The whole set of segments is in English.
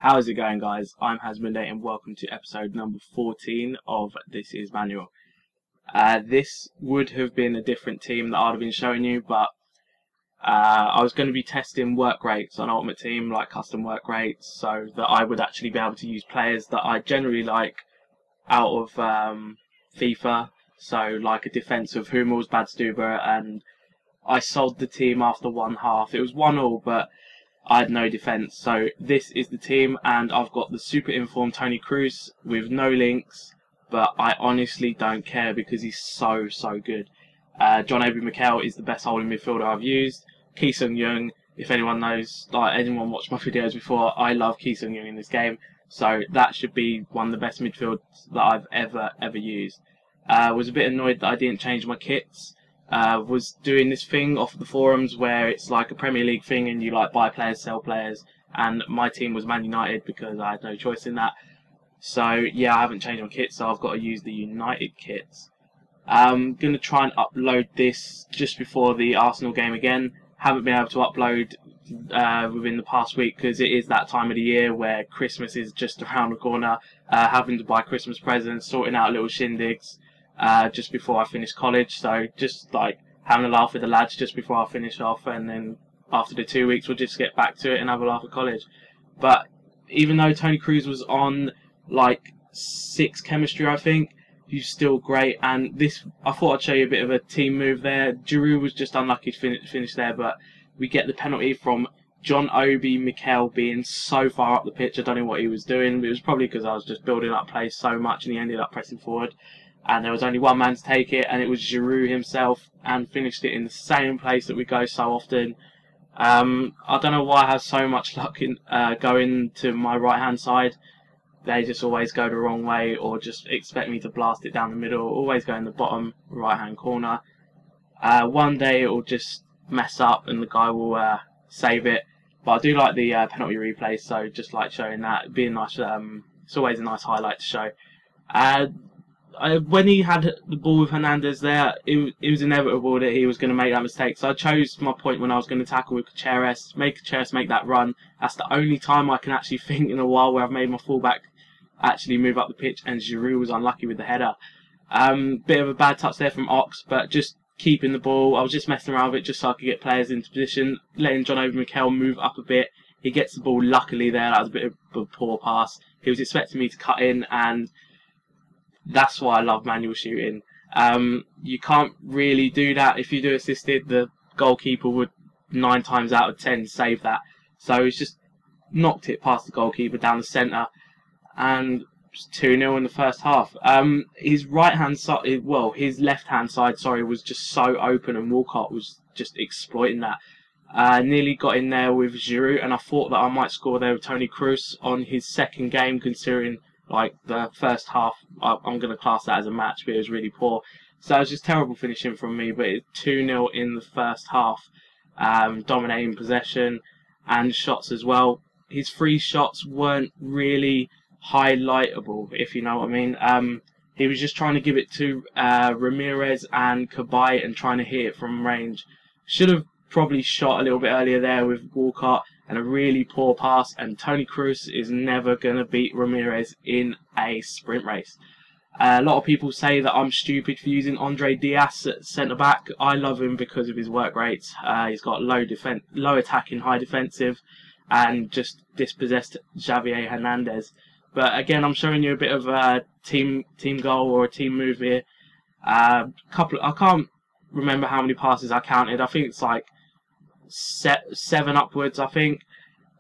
How's it going, guys? I'm Hasmonday and welcome to episode number 14 of This Is Manual. This would have been a different team that I'd have been showing you, but I was going to be testing work rates on Ultimate Team, like custom work rates, so that I would actually be able to use players that I generally like out of FIFA. So like a defensive Hummels, Badstuber, and I sold the team after one half. It was 1-1, but I had no defence. So this is the team, and I've got the super informed Toni Kroos with no links, but I honestly don't care because he's so good. John Obi Mikel is the best holding midfielder I've used. Ki Sung-young, if anyone knows, like anyone watched my videos before, I love Ki Sung-young in this game. So that should be one of the best midfields that I've ever used. Was a bit annoyed that I didn't change my kits. Was doing this thing off the forums where it's like a Premier League thing and you like buy players, sell players, and my team was Man United because I had no choice in that. So yeah, I haven't changed my kit, so I've got to use the United kits. I'm going to try and upload this just before the Arsenal game again. Haven't been able to upload within the past week because it is that time of the year where Christmas is just around the corner. Having to buy Christmas presents, sorting out little shindigs just before I finish college. So just like having a laugh with the lads just before I finish off, and then after the 2 weeks we'll just get back to it and have a laugh at college. But even though Toni Kroos was on like 6 chemistry, I think, he's still great. And this, I thought I'd show you a bit of a team move there. Giroud was just unlucky to finish there, but we get the penalty from John Obi Mikel being so far up the pitch. I don't know what he was doing. It was probably because I was just building up play so much and he ended up pressing forward. And there was only one man to take it, and it was Giroud himself, and finished it in the same place that we go so often. I don't know why I have so much luck in going to my right hand side. They just always go the wrong way, or just expect me to blast it down the middle. Always go in the bottom right hand corner. One day it will just mess up and the guy will save it. But I do like the penalty replay, so just like showing that. It'd be a nice, it's always a nice highlight to show. When he had the ball with Hernandez there, it was inevitable that he was going to make that mistake. So I chose my point when I was going to tackle with Kucheres, make that run. That's the only time I can actually think in a while where I've made my fullback actually move up the pitch, and Giroud was unlucky with the header. Bit of a bad touch there from Ox, but just keeping the ball. I was just messing around with it just so I could get players into position, letting John Obi Mikel move up a bit. He gets the ball luckily there. That was a bit of a poor pass. He was expecting me to cut in, and that's why I love manual shooting. You can't really do that. If you do assisted, the goalkeeper would 9 times out of 10 save that. So he's just knocked it past the goalkeeper down the centre, and 2-0 in the first half. His right hand side, well, his left hand side, sorry, was just so open, and Walcott was just exploiting that. Nearly got in there with Giroud, and I thought that I might score there with Toni Kroos on his second game, considering like the first half, I'm going to class that as a match, but it was really poor. So it was just terrible finishing from me, but it's 2-0 in the first half. Dominating possession and shots as well. His 3 shots weren't really highlightable, if you know what I mean. He was just trying to give it to Ramirez and Kabay and trying to hit it from range. Should have probably shot a little bit earlier there with Walcott, and a really poor pass, and Toni Kroos is never going to beat Ramirez in a sprint race. A lot of people say that I'm stupid for using Andre Diaz at centre-back. I love him because of his work rates. He's got low attacking, high defensive, and just dispossessed Xavier Hernandez. But again, I'm showing you a bit of a team goal or a team move here. I can't remember how many passes I counted. I think it's like 7 upwards, I think.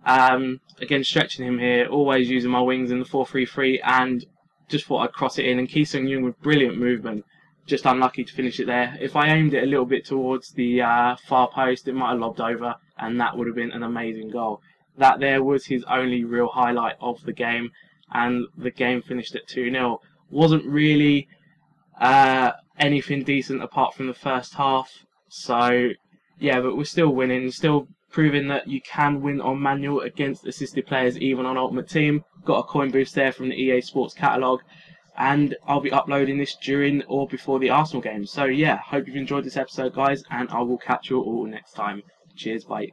Again, stretching him here, always using my wings in the 4-3-3, and just thought I'd cross it in. And Ki Sung-young with brilliant movement, just unlucky to finish it there. If I aimed it a little bit towards the far post, it might have lobbed over, and that would have been an amazing goal. That there was his only real highlight of the game, and the game finished at 2-0. Wasn't really anything decent apart from the first half. So yeah, but we're still winning, still proving that you can win on manual against assisted players, even on Ultimate Team. Got a coin boost there from the EA Sports catalogue, and I'll be uploading this during or before the Arsenal game. So yeah, hope you've enjoyed this episode, guys, and I will catch you all next time. Cheers, bye.